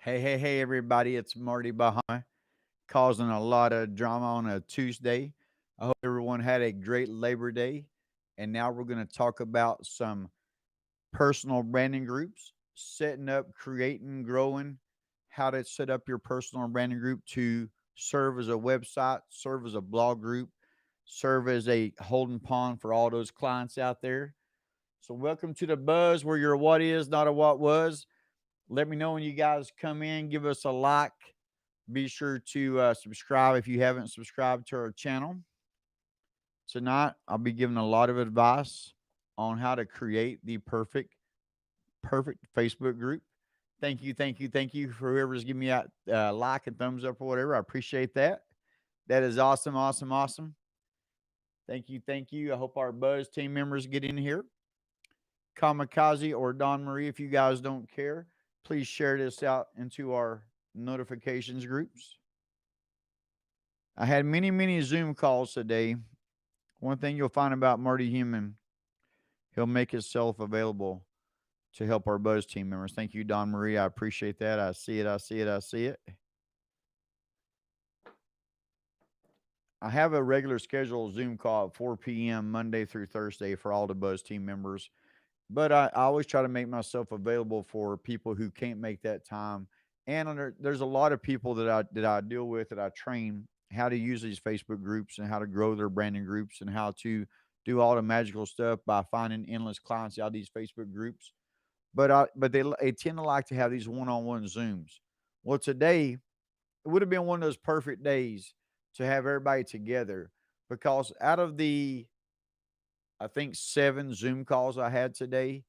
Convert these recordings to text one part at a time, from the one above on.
Hey, everybody. It's Marty Bahama causing a lot of drama on a Tuesday. I hope everyone had a great Labor Day. And now we're going to talk about some personal branding groups, setting up, creating, growing, how to set up your personal branding group to serve as a website, serve as a blog group, serve as a holding pond for all those clients out there. So, welcome to the buzz where your what is, not a what was. Let me know when you guys come in. Give us a like. Be sure to subscribe if you haven't subscribed to our channel. Tonight, I'll be giving a lot of advice on how to create the perfect Facebook group. Thank you for whoever's giving me a like and thumbs up or whatever. I appreciate that. That is awesome. Thank you. I hope our Buzz team members get in here. Kamikaze or Don Marie, if you guys don't care, please share this out into our notifications groups. I had many Zoom calls today. One thing you'll find about Marty Human, he'll make himself available to help our Buzz team members. Thank you, Don Marie. I appreciate that. I see it. I have a regular scheduled Zoom call at 4 p.m. Monday through Thursday for all the Buzz team members. But I always try to make myself available for people who can't make that time. And there's a lot of people that I deal with that I train how to use these Facebook groups and how to grow their branding groups and how to do all the magical stuff by finding endless clients out of these Facebook groups. But they tend to like to have these one-on-one Zooms. Well, today it would have been one of those perfect days to have everybody together because out of the I think 7 Zoom calls I had today,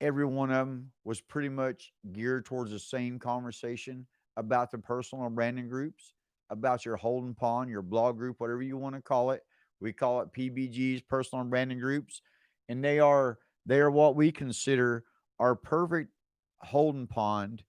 every one of them was pretty much geared towards the same conversation about the personal branding groups, about your holding pond, your blog group, whatever you want to call it. We call it PBGs, personal branding groups, and they are what we consider our perfect holding pond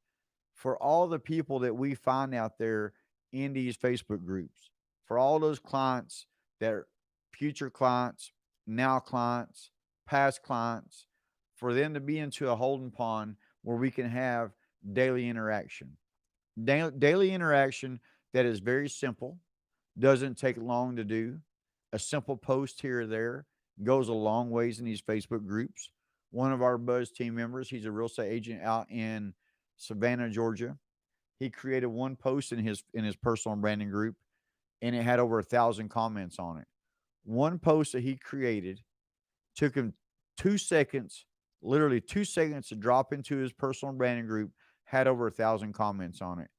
for all the people that we find out there in these Facebook groups, for all those clients that are future clients, now clients, past clients, for them to be into a holding pond where we can have daily interaction. Daily interaction that is very simple, doesn't take long to do. A simple post here or there goes a long ways in these Facebook groups. One of our Buzz team members, he's a real estate agent out in Savannah, Georgia. He created one post in his personal branding group, and it had over 1,000 comments on it. One post that he created took him 2 seconds, literally 2 seconds to drop into his personal branding group, had over 1,000 comments on it.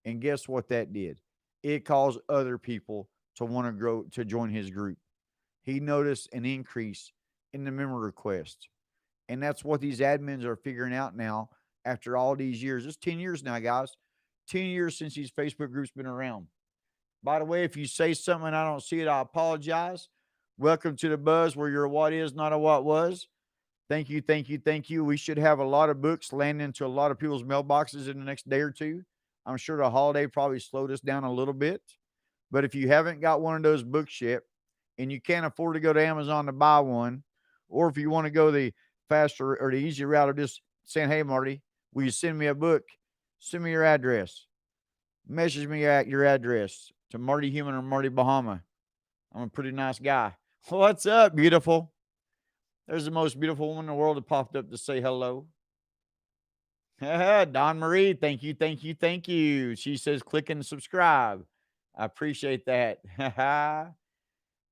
And guess what that did? It caused other people to want to grow to join his group. He noticed an increase in the member requests. And that's what these admins are figuring out now after all these years. It's 10 years now, guys. 10 years since these Facebook groups been around. By the way, if you say something and I don't see it, I apologize. Welcome to the buzz where your what is, not a what was. Thank you. We should have a lot of books landing into a lot of people's mailboxes in the next day or two. I'm sure the holiday probably slowed us down a little bit. But if you haven't got one of those books yet and you can't afford to go to Amazon to buy one, or if you want to go the faster or the easy route of just saying, hey, Marty, will you send me a book? Send me your address. Message me your address to Marty Human or Marty Bahama. I'm a pretty nice guy. What's up, beautiful? There's the most beautiful woman in the world that popped up to say hello. Don Marie, thank you. She says click and subscribe. I appreciate that.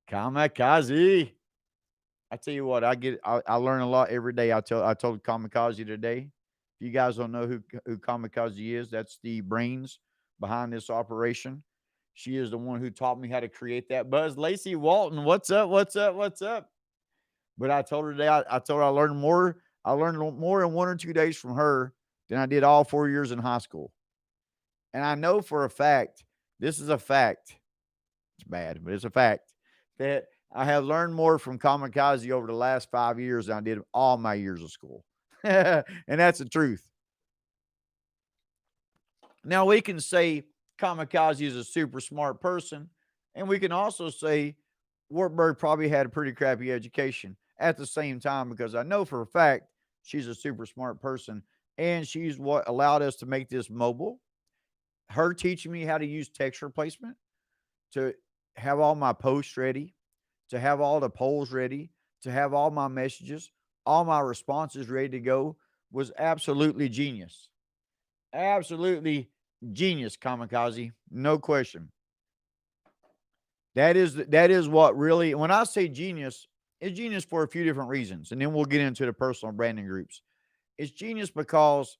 Kamikaze. I tell you what, I learn a lot every day. I told Kamikaze today. If you guys don't know who Kamikaze is, that's the brains behind this operation. She is the one who taught me how to create that buzz. Lacey Walton, what's up? But I told her today, I told her I learned more. I learned more in 1 or 2 days from her than I did all 4 years in high school. And I know for a fact, this is a fact. It's bad, but it's a fact that I have learned more from Kamikaze over the last 5 years than I did all my years of school. And that's the truth. Now, we can say Kamikaze is a super smart person, and we can also say Wartburg probably had a pretty crappy education at the same time because I know for a fact she's a super smart person And she's what allowed us to make this mobile. Her teaching me how to use text replacement to have all my posts ready, to have all the polls ready, to have all my messages, all my responses ready to go was absolutely genius. Absolutely genius, Kamikaze. No question. That is what really, when I say genius, it's genius for a few different reasons. And then we'll get into the personal branding groups. It's genius because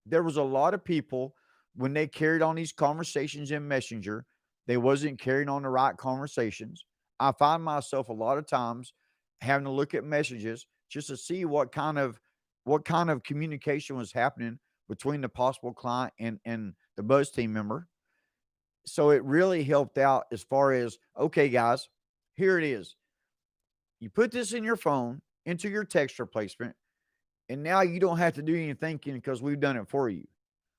there was a lot of people when they carried on these conversations in Messenger, they wasn't carrying on the right conversations. I find myself a lot of times having to look at messages just to see what kind of communication was happening between the possible client and the Buzz team member. So it really helped out as far as, okay, guys, here it is. You put this in your phone into your text replacement, and now you don't have to do any thinking because we've done it for you.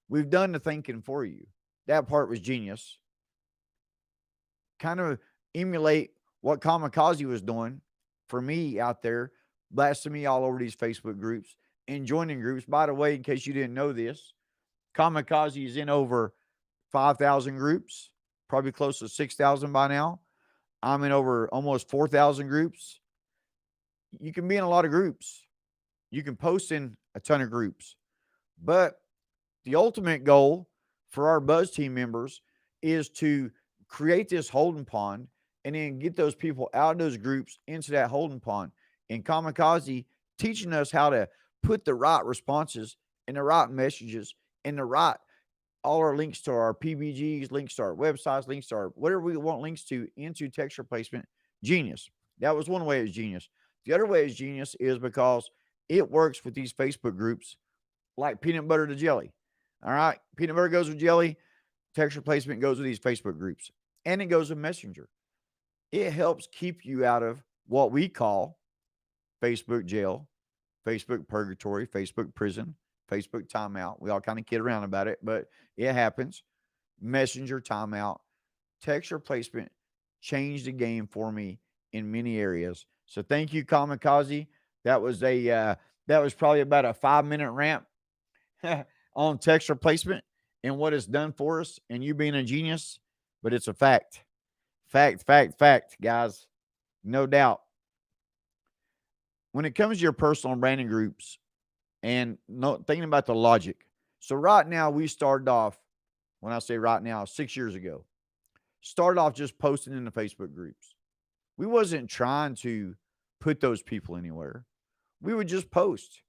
We've done the thinking for you. That part was genius. Kind of emulate what Kamikaze was doing for me out there, blasting me all over these Facebook groups and joining groups. By the way, in case you didn't know this, Kamikaze is in over 5,000 groups, probably close to 6,000 by now. I'm in over almost 4,000 groups. You can be in a lot of groups. You can post in a ton of groups. But the ultimate goal for our Buzz team members is to create this holding pond and then get those people out of those groups into that holding pond. And Kamikaze teaching us how to put the right responses and the right messages and the right all our links to our PBGs, links to our websites, links to our whatever we want links to into text replacement. Genius. That was one way it's genius. The other way it's genius is because it works with these Facebook groups like peanut butter to jelly. All right. Peanut butter goes with jelly. Text replacement goes with these Facebook groups. And it goes with Messenger. It helps keep you out of what we call Facebook jail, Facebook purgatory, Facebook prison, Facebook timeout. We all kind of kid around about it, but it happens. Messenger timeout. Text replacement changed the game for me in many areas. So thank you, Kamikaze. That was probably about a 5 minute rant on text replacement and what it's done for us, and you being a genius. But it's a fact, fact, fact, fact, guys. No doubt. When it comes to your personal branding groups and no thinking about the logic. So right now we started off, when I say right now, 6 years ago, started off just posting in the Facebook groups. We wasn't trying to put those people anywhere. We would just post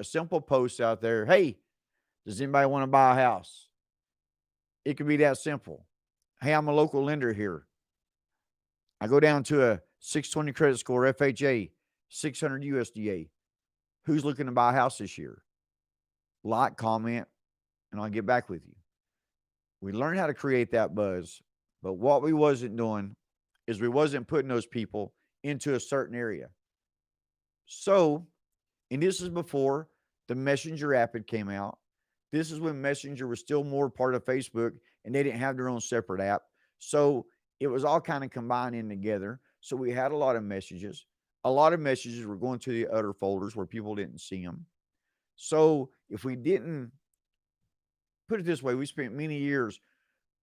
a simple post out there. Hey, does anybody want to buy a house? It could be that simple. Hey, I'm a local lender here. I go down to a 620 credit score, FHA, 600 USDA. Who's looking to buy a house this year? Like, comment, and I'll get back with you. We learned how to create that buzz, but what we wasn't doing is we wasn't putting those people into a certain area. So, and this is before the Messenger app had came out. This is when Messenger was still more part of Facebook and they didn't have their own separate app. So it was all kind of combined in together. So we had a lot of messages. A lot of messages were going to the other folders where people didn't see them. So if we didn't put it this way, we spent many years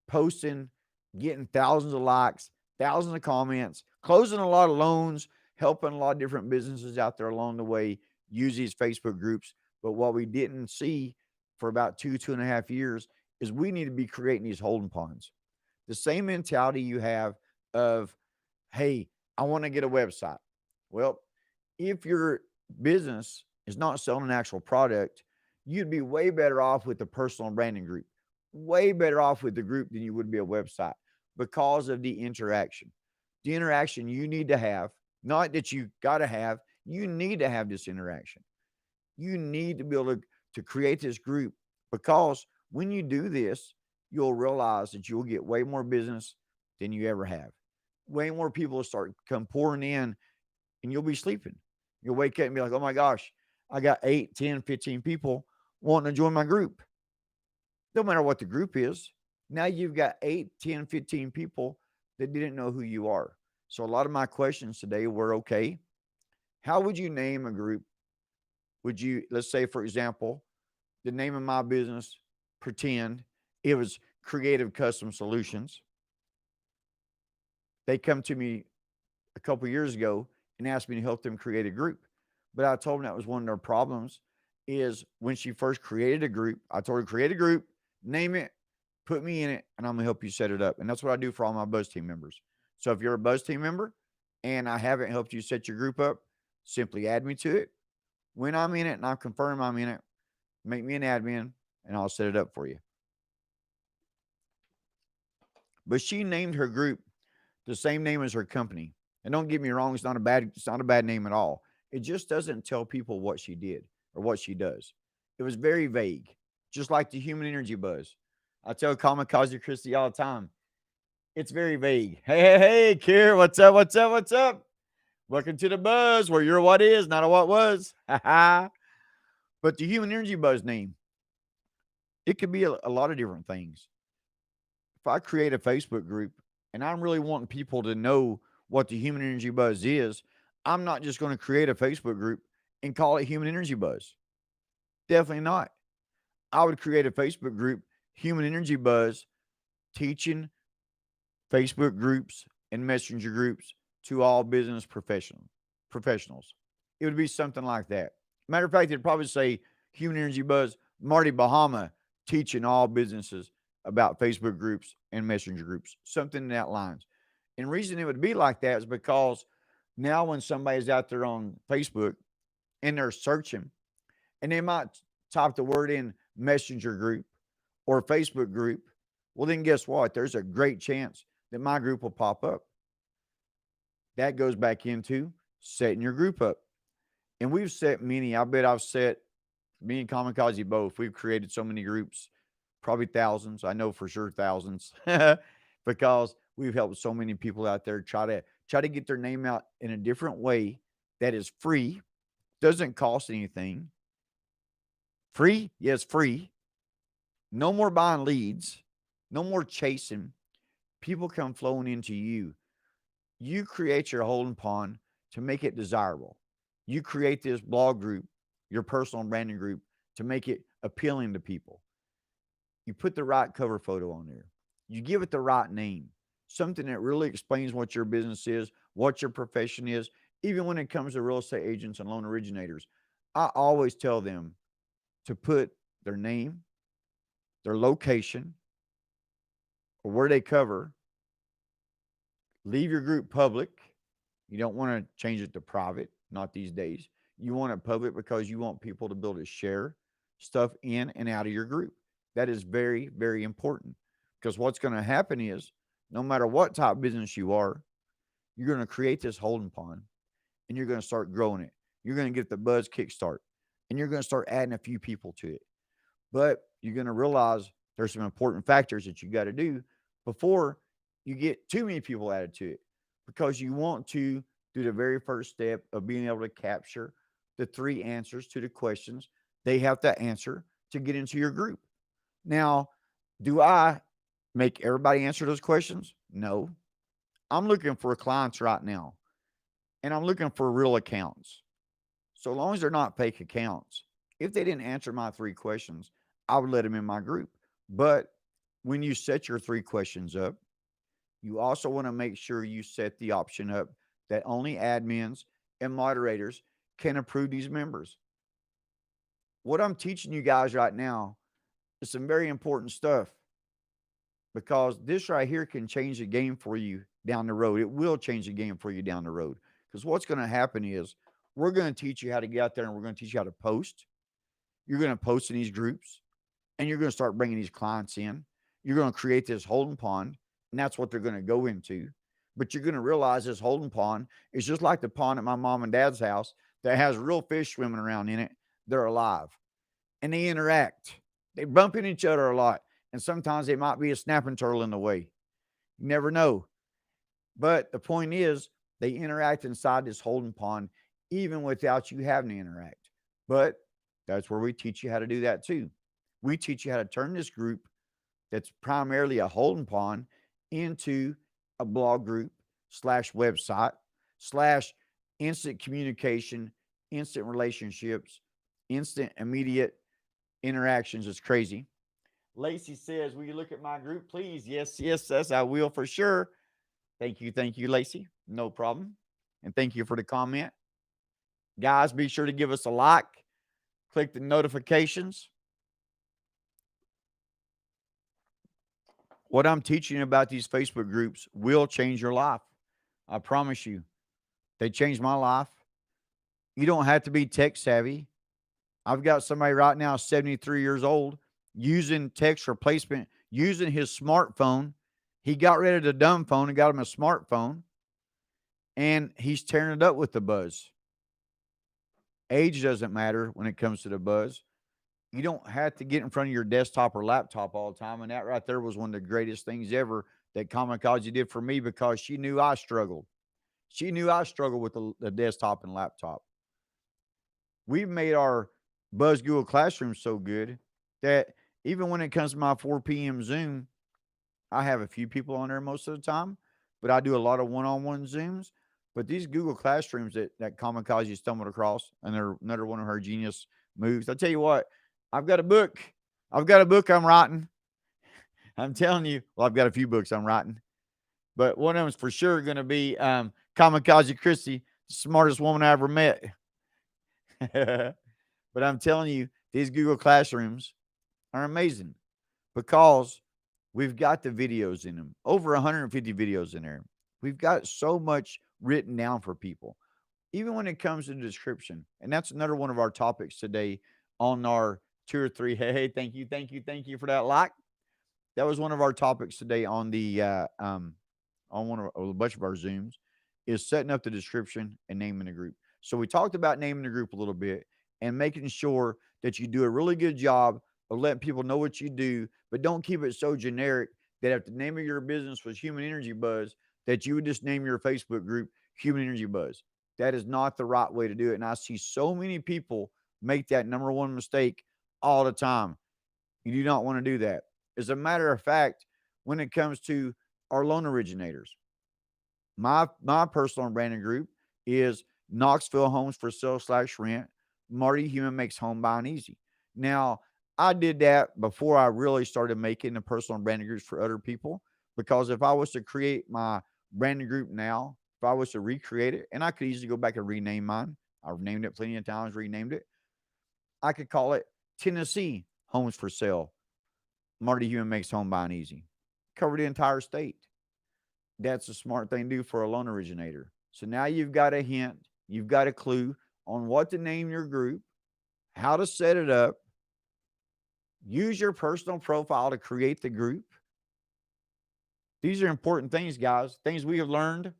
posting, getting thousands of likes, thousands of comments, closing a lot of loans, helping a lot of different businesses out there along the way use these Facebook groups. But what we didn't see for about 2.5 years is we need to be creating these holding ponds. The same mentality you have of, hey, I want to get a website. Well, if your business is not selling an actual product, you'd be way better off with the personal branding group, way better off with the group than you would be a website because of the interaction. The interaction you need to have, not that you got to have, you need to have this interaction. You need to be able to create this group because when you do this, you'll realize that you'll get way more business than you ever have. Way more people will start come pouring in and you'll be sleeping. You'll wake up and be like, oh my gosh, I got 8, 10, 15 people wanting to join my group. No matter what the group is. Now you've got 8, 10, 15 people that didn't know who you are. So a lot of my questions today were, okay, how would you name a group? Would you, let's say, for example, the name of my business, pretend it was Creative Custom Solutions. They come to me a couple years ago and asked me to help them create a group. But I told them that was one of their problems is when she first created a group, I told her create a group, name it, put me in it, and I'm gonna help you set it up. And that's what I do for all my Buzz team members. So if you're a Buzz team member and I haven't helped you set your group up, simply add me to it. When I'm in it and I confirm I'm in it, make me an admin and I'll set it up for you. But she named her group the same name as her company. And don't get me wrong, it's not a bad name at all. It just doesn't tell people what she did or what she does. It was very vague, just like the human energy buzz. I tell Kamikaze Christie all the time, it's very vague. Hey, Kier, what's up? What's up? What's up? Welcome to the buzz where you're what is, not a what was. But the human energy buzz name, it could be a lot of different things. If I create a Facebook group and I'm really wanting people to know what the human energy buzz is, I'm not just going to create a Facebook group and call it human energy buzz. Definitely not. I would create a Facebook group, human energy buzz, teaching Facebook groups and messenger groups to all business professionals. It would be something like that. Matter of fact, it'd probably say human energy buzz, Marty Bahama teaching all businesses about Facebook groups and messenger groups, something in that lines. And the reason it would be like that is because now when somebody's out there on Facebook and they're searching and they might type the word in messenger group or Facebook group, well, then guess what? There's a great chance that my group will pop up. That goes back into setting your group up. And we've set many, I bet I've set, me and Kamikaze both, we've created so many groups, probably thousands. I know for sure thousands because we've helped so many people out there try to get their name out in a different way that is free, doesn't cost anything. Free? Yes, free. No more buying leads, no more chasing. People come flowing into you. You create your holding pond to make it desirable. You create this blog group, your personal branding group, to make it appealing to people. You put the right cover photo on there. You give it the right name, something that really explains what your business is, what your profession is. Even when it comes to real estate agents and loan originators, I always tell them to put their name, their location, or where they cover. Leave your group public. You don't want to change it to private, not these days. You want it public because you want people to be able to share stuff in and out of your group. That is very, very important because what's going to happen is no matter what type of business you are, you're going to create this holding pond and you're going to start growing it. You're going to get the buzz kickstart and you're going to start adding a few people to it. But you're going to realize there's some important factors that you got to do before you get too many people added to it because you want to do the very first step of being able to capture the 3 answers to the questions they have to answer to get into your group. Now, do I make everybody answer those questions? No. I'm looking for clients right now, and I'm looking for real accounts. So long as they're not fake accounts, if they didn't answer my 3 questions, I would let them in my group. But when you set your 3 questions up, you also want to make sure you set the option up that only admins and moderators can approve these members. What I'm teaching you guys right now is some very important stuff because this right here can change the game for you down the road. It will change the game for you down the road because what's going to happen is we're going to teach you how to get out there and we're going to teach you how to post. You're going to post in these groups and you're going to start bringing these clients in. You're going to create this holding pond, and that's what they're going to go into. But you're going to realize this holding pond is just like the pond at my mom and dad's house that has real fish swimming around in it. They're alive and they interact. They bump into each other a lot. And sometimes they might be a snapping turtle in the way. You never know. But the point is, they interact inside this holding pond even without you having to interact. But that's where we teach you how to do that too. We teach you how to turn this group that's primarily a holding pond into a blog group / website / instant communication, instant relationships, instant immediate interactions is crazy. Lacey says, will you look at my group, please? Yes, yes, yes, I will for sure. Thank you, Lacey. No problem. And thank you for the comment. Guys, be sure to give us a like, click the notifications. What I'm teaching you about these Facebook groups will change your life. I promise you. They changed my life. You don't have to be tech savvy. I've got somebody right now, 73 years old, using text replacement, using his smartphone. He got rid of the dumb phone and got him a smartphone, and he's tearing it up with the buzz. Age doesn't matter when it comes to the buzz. You don't have to get in front of your desktop or laptop all the time. And that right there was one of the greatest things ever that Kamikaze did for me, because she knew I struggled. She knew I struggled with the desktop and laptop. We've made our Buzz Google Classroom so good that even when it comes to my 4 p.m. Zoom, I have a few people on there most of the time, but I do a lot of one-on-one Zooms. But these Google Classrooms that Kamikaze stumbled across, and they're another one of her genius moves. I'll tell you what, I've got a book. I've got a book I'm writing. I'm telling you, well, I've got a few books I'm writing, but one of them is for sure going to be Kamikaze Christie, the smartest woman I ever met. But I'm telling you, these Google Classrooms are amazing because we've got the videos in them, over 150 videos in there. We've got so much written down for people, even when it comes to the description. And that's another one of our topics today on our 2 or 3. Hey, thank you for that like. That was one of our topics today on the on one of a bunch of our Zooms, is setting up the description and naming the group. So we talked about naming the group a little bit and making sure that you do a really good job of letting people know what you do, but don't keep it so generic that if the name of your business was Human Energy Buzz, that you would just name your Facebook group Human Energy Buzz. That is not the right way to do it. And I see so many people make that number one mistake all the time. You do not want to do that. As a matter of fact, when it comes to our loan originators, my personal branding group is Knoxville Homes for Sale/Rent. Marty Human Makes Home Buying Easy. Now, I did that before I really started making the personal branding groups for other people, because if I was to create my branding group now, if I was to recreate it, and I could easily go back and rename mine. I've named it plenty of times, renamed it. I could call it Tennessee Homes for Sale. Marty Human Makes Home Buying Easy. Cover the entire state. That's a smart thing to do for a loan originator. So now you've got a hint, you've got a clue on what to name your group, how to set it up. Use your personal profile to create the group. These are important things, guys. Things we have learned.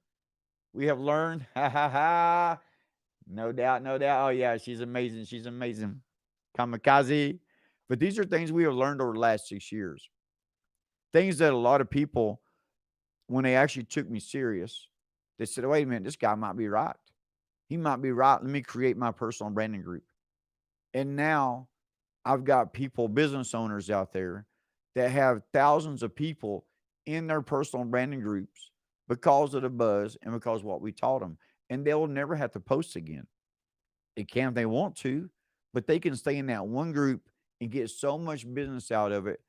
We have learned. Ha ha ha. No doubt, no doubt. Oh, yeah, she's amazing. She's amazing. Kamikaze. But these are things we have learned over the last 6 years. Things that a lot of people, when they actually took me serious, they said, wait a minute, this guy might be right. He might be right. Let me create my personal branding group. And now I've got people, business owners out there that have thousands of people in their personal branding groups because of the buzz and because of what we taught them. And they'll never have to post again. They can if they want to, but they can stay in that one group and get so much business out of it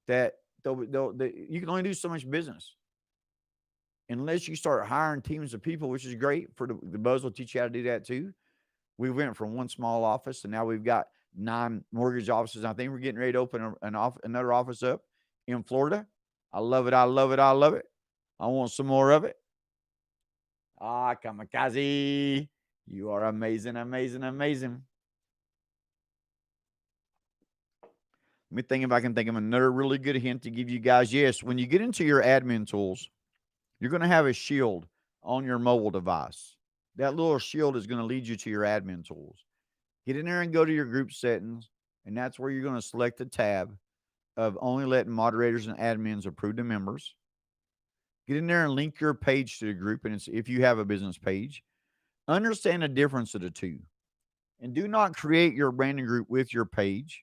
that you can only do so much business unless you start hiring teams of people, which is great. For the buzz will teach you how to do that too. We went from one small office and now we've got 9 mortgage offices. I think we're getting ready to open another office up in Florida. I love it. I love it. I love it. I want some more of it. Ah, Kamikaze. You are amazing, amazing, amazing. Let me think if I can think of another really good hint to give you guys. Yes, when you get into your admin tools, you're going to have a shield on your mobile device. That little shield is going to lead you to your admin tools. Get in there and go to your group settings, and that's where you're going to select the tab of only letting moderators and admins approve to members. Get in there and link your page to the group, and if you have a business page. Understand the difference of the two. And do not create your branding group with your page.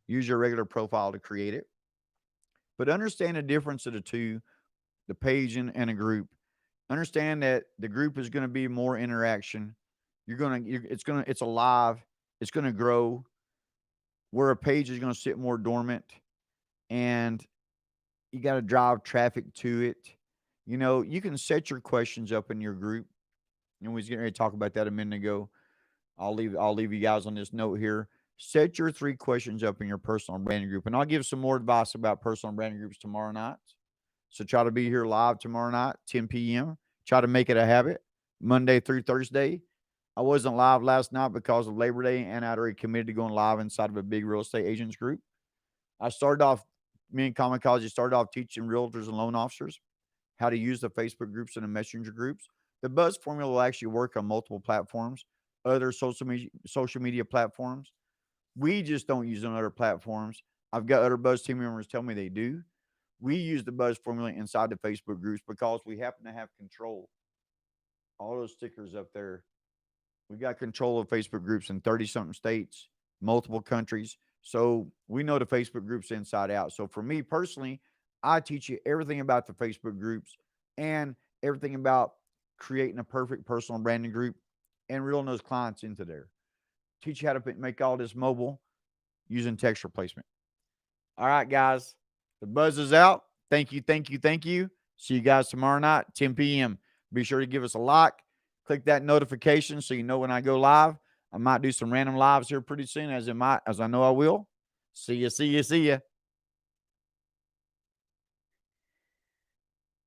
Use your regular profile to create it. But understand the difference of the two, the page and a group. Understand that the group is going to be more interaction. It's alive. It's going to grow. where a page is going to sit more dormant and you got to drive traffic to it. You can set your questions up in your group. And we was getting ready to talk about that a minute ago. I'll leave you guys on this note here. Set your 3 questions up in your personal branding group. And I'll give some more advice about personal branding groups tomorrow night. So try to be here live tomorrow night, 10 p.m. Try to make it a habit, Monday through Thursday. I wasn't live last night because of Labor Day, and I'd already committed to going live inside of a big real estate agents group. I started off, me and Common College started off teaching realtors and loan officers how to use the Facebook groups and the messenger groups. The Buzz formula will actually work on multiple platforms, other social media platforms. We just don't use on other platforms. I've got other Buzz team members tell me they do. We use the Buzz formula inside the Facebook groups because we happen to have control. All those stickers up there, we got control of Facebook groups in 30 something states, multiple countries. So we know the Facebook groups inside out. So for me personally, I teach you everything about the Facebook groups and everything about creating a perfect personal branding group and reeling those clients into there. Teach you how to make all this mobile using text replacement. All right, guys. The buzz is out. Thank you, thank you, thank you. See you guys tomorrow night, 10 p.m. Be sure to give us a like. Click that notification so you know when I go live. I might do some random lives here pretty soon, as I know I will. See ya, see ya, see ya.